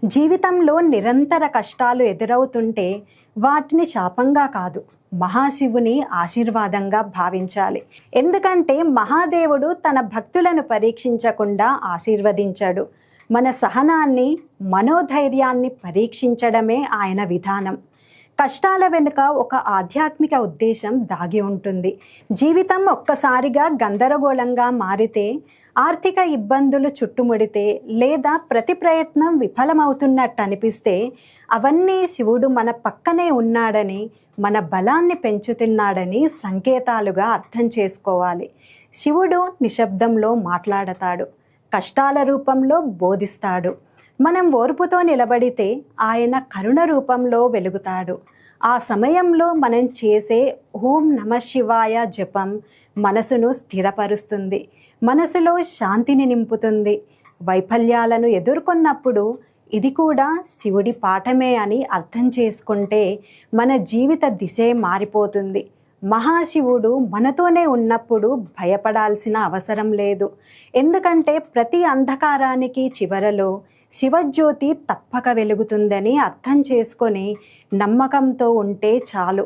జీవితంలో నిరంతర కష్టాలు ఎదురవుతుంటే వాటిని శాపంగా కాదు, మహాశివుని ఆశీర్వాదంగా భావించాలి. ఎందుకంటే మహాదేవుడు తన భక్తులను పరీక్షించకుండా ఆశీర్వదించాడు. మన సహనాన్ని, మనోధైర్యాన్ని పరీక్షించడమే ఆయన విధానం. కష్టాల వెనుక ఒక ఆధ్యాత్మిక ఉద్దేశం దాగి ఉంటుంది. జీవితం ఒక్కసారిగా గందరగోళంగా మారితే, ఆర్థిక ఇబ్బందులు చుట్టుముడితే, లేదా ప్రతి ప్రయత్నం విఫలమవుతున్నట్టు అనిపిస్తే, అవన్నీ శివుడు మన పక్కనే ఉన్నాడని, మన బలాన్ని పెంచుతున్నాడని సంకేతాలుగా అర్థం చేసుకోవాలి. శివుడు నిశ్శబ్దంలో మాట్లాడతాడు, కష్టాల రూపంలో బోధిస్తాడు. మనం ఓర్పుతో నిలబడితే ఆయన కరుణ రూపంలో వెలుగుతాడు. ఆ సమయంలో మనం చేసే ఓం నమః శివాయ జపం మనసును స్థిరపరుస్తుంది, మనసులో శాంతిని నింపుతుంది. వైఫల్యాలను ఎదుర్కొన్నప్పుడు ఇది కూడా శివుడి పాఠమే అని అర్థం చేసుకుంటే మన జీవిత దిశే మారిపోతుంది. మహాశివుడు మనతోనే ఉన్నప్పుడు భయపడాల్సిన అవసరం లేదు. ఎందుకంటే ప్రతి అంధకారానికి చివరలో శివజ్యోతి తప్పక వెలుగుతుందని అర్థం చేసుకొని నమ్మకంతో ఉంటే చాలు.